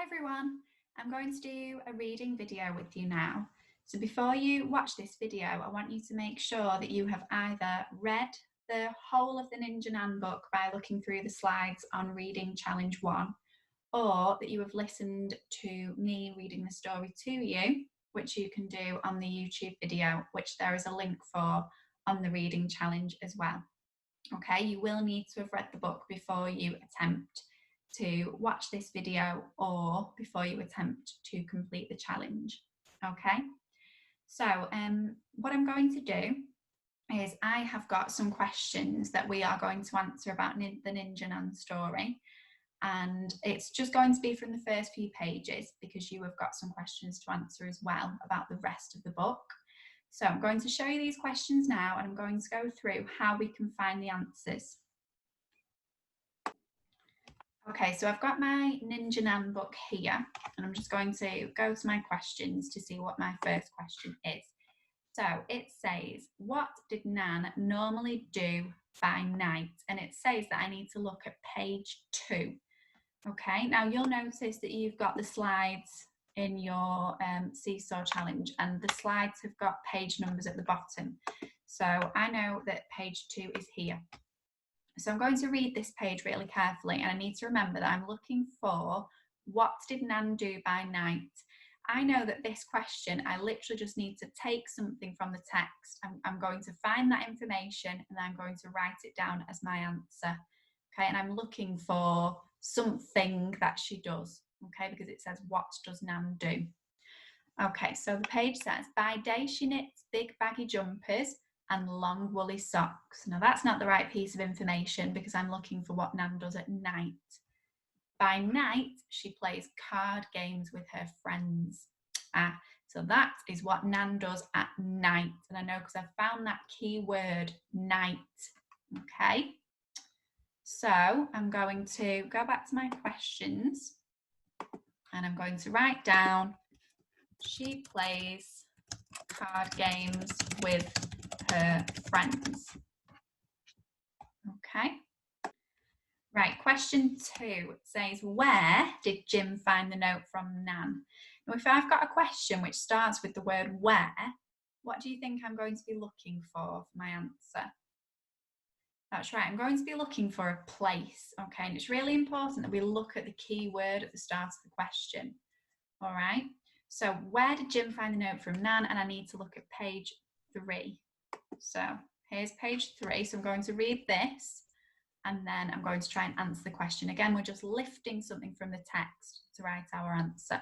everyone, I'm going to do a reading video with you now. So before you watch this video, I want you to make sure that you have either read the whole of the Ninja Nan book by looking through the slides on Reading Challenge 1, or that you have listened to me reading the story to you, which you can do on the YouTube video, which there is a link for on the Reading Challenge as well. Okay, you will need to have read the book before you attempt to watch this video or before you attempt to complete the challenge. Okay, so what I'm going to do is I have got some questions that we are going to answer about the Ninja Nan story, and it's just going to be from the first few pages because you have got some questions to answer as well about the rest of the book. So I'm going to show you these questions now, and I'm going to go through how we can find the answers. Okay, so I've got my Ninja Nan book here, and I'm just going to go to my questions to see what my first question is. So it says, what did Nan normally do by night? And it says that I need to look at page 2. Okay, now you'll notice that you've got the slides in your seesaw challenge, and the slides have got page numbers at the bottom. So I know that page 2 is here. So I'm going to read this page really carefully, and I need to remember that I'm looking for what did Nan do by night. I know that this question, I literally just need to take something from the text. I'm going to find that information, and I'm going to write it down as my answer. Okay, and I'm looking for something that she does, okay, because it says, what does Nan do? Okay, so the page says, by day she knits big baggy jumpers and long woolly socks. Now that's not the right piece of information because I'm looking for what Nan does at night. By night, she plays card games with her friends. So that is what Nan does at night. And I know because I've found that key word, night. Okay. So I'm going to go back to my questions, and I'm going to write down, she plays card games with her friends. Okay. Right, question 2 says, where did Jim find the note from Nan? Now, if I've got a question which starts with the word where, what do you think I'm going to be looking for my answer? That's right, I'm going to be looking for a place, okay? And it's really important that we look at the key word at the start of the question, all right? So where did Jim find the note from Nan? And I need to look at page 3. So here's page 3. So I'm going to read this, and then I'm going to try and answer the question. Again, we're just lifting something from the text to write our answer.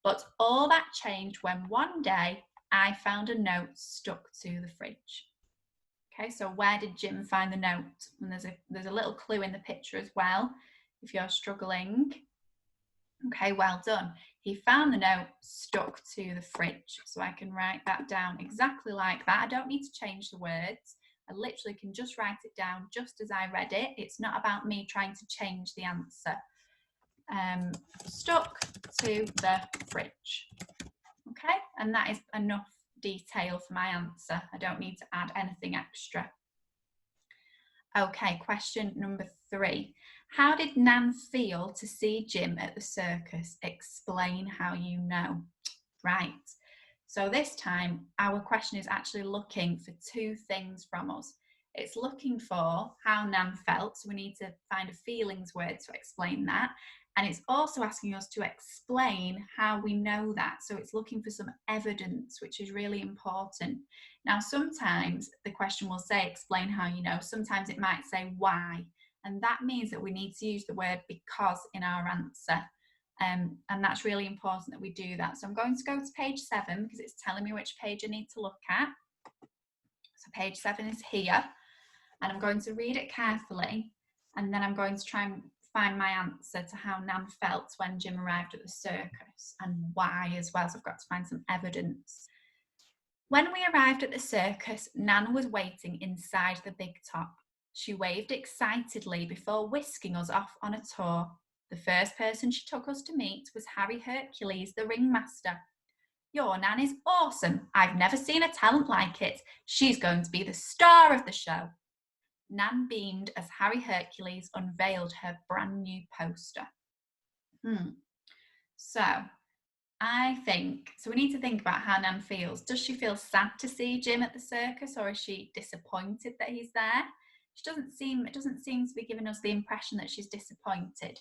But all that changed when one day I found a note stuck to the fridge. Okay, so where did Jim find the note? And there's a little clue in the picture as well, if you're struggling. Okay, well done. He found the note stuck to the fridge. So I can write that down exactly like that. I don't need to change the words. I literally can just write it down just as I read it. It's not about me trying to change the answer. Stuck to the fridge. Okay, and that is enough detail for my answer. I don't need to add anything extra. Okay, question number 3. How did Nan feel to see Jim at the circus? Explain how you know. Right, so this time our question is actually looking for 2 things from us. It's looking for how Nan felt, so we need to find a feelings word to explain that. And it's also asking us to explain how we know that. So it's looking for some evidence, which is really important. Now, sometimes the question will say, explain how you know. Sometimes it might say why. And that means that we need to use the word because in our answer. And that's really important that we do that. So I'm going to go to page 7 because it's telling me which page I need to look at. So page 7 is here. And I'm going to read it carefully. And then I'm going to try and find my answer to how Nan felt when Jim arrived at the circus and why as well. So I've got to find some evidence. When we arrived at the circus, Nan was waiting inside the big top. She waved excitedly before whisking us off on a tour. The first person she took us to meet was Harry Hercules, the ringmaster. Your Nan is awesome. I've never seen a talent like it. She's going to be the star of the show. Nan beamed as Harry Hercules unveiled her brand new poster. So I think, so we need to think about how Nan feels. Does she feel sad to see Jim at the circus, or is she disappointed that he's there? It doesn't seem to be giving us the impression that she's disappointed.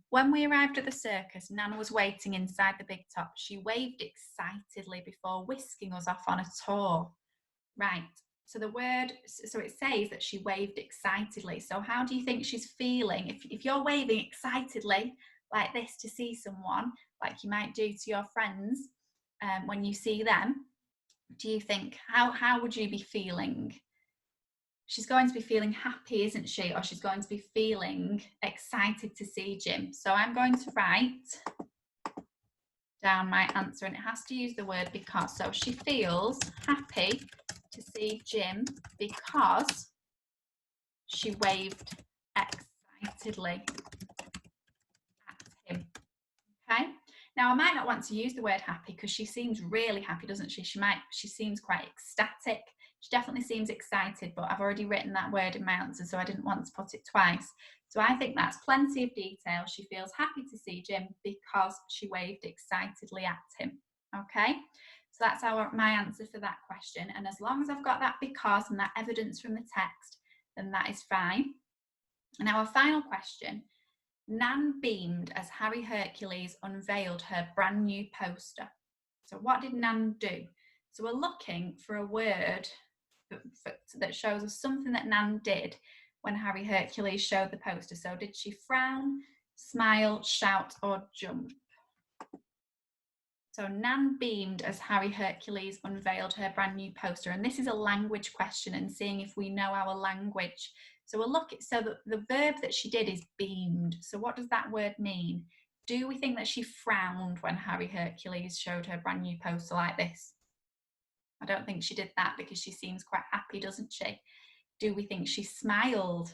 When we arrived at the circus, Nan was waiting inside the big top. She waved excitedly before whisking us off on a tour. Right, so it says that she waved excitedly. So how do you think she's feeling? If you're waving excitedly like this to see someone, like you might do to your friends when you see them, do you think, how would you be feeling? She's going to be feeling happy, isn't she? Or she's going to be feeling excited to see Jim. So I'm going to write down my answer, and it has to use the word because. So she feels happy to see Jim because she waved excitedly at him. Okay. Now I might not want to use the word happy because she seems really happy, doesn't she? She seems quite ecstatic. She definitely seems excited, but I've already written that word in my answer, so I didn't want to put it twice. So I think that's plenty of detail. She feels happy to see Jim because she waved excitedly at him. Okay, so that's my answer for that question. And as long as I've got that because and that evidence from the text, then that is fine. And our final question. Nan beamed as Harry Hercules unveiled her brand new poster. So what did Nan do? So we're looking for a word that shows us something that Nan did when Harry Hercules showed the poster. So did she frown, smile, shout, or jump? So Nan beamed as Harry Hercules unveiled her brand new poster. And this is a language question and seeing if we know our language. So we'll look at, so the verb that she did is beamed. So what does that word mean? Do we think that she frowned when Harry Hercules showed her brand new poster like this? I don't think she did that because she seems quite happy, doesn't she? Do we think she smiled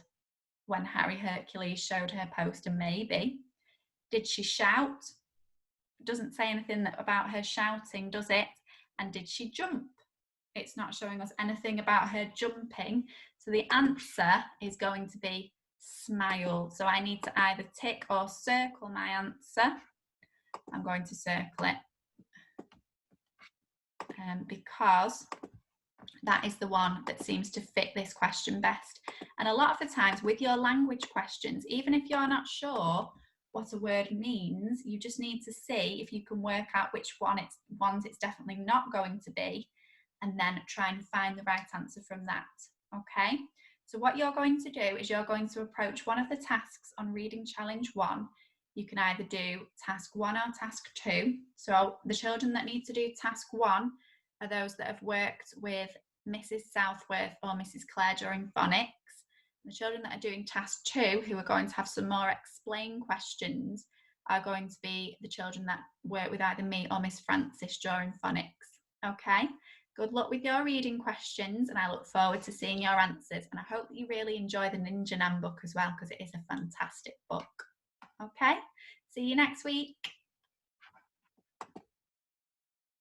when Harry Hercules showed her poster? Maybe. Did she shout? It doesn't say anything about her shouting, does it? And did she jump? It's not showing us anything about her jumping. So the answer is going to be smile. So I need to either tick or circle my answer. I'm going to circle it because that is the one that seems to fit this question best. And a lot of the times with your language questions, even if you're not sure what a word means, you just need to see if you can work out which ones it's definitely not going to be, and then try and find the right answer from that. Okay, so what you're going to do is you're going to approach one of the tasks on Reading Challenge 1. You can either do task 1 or task 2. So the children that need to do task 1 are those that have worked with Mrs. Southworth or Mrs. Clare during phonics. The children that are doing task 2, who are going to have some more explain questions, are going to be the children that work with either me or Miss Francis during phonics. Okay, good luck with your reading questions, and I look forward to seeing your answers. And I hope that you really enjoy the Ninja Nan book as well, because it is a fantastic book. Okay, see you next week.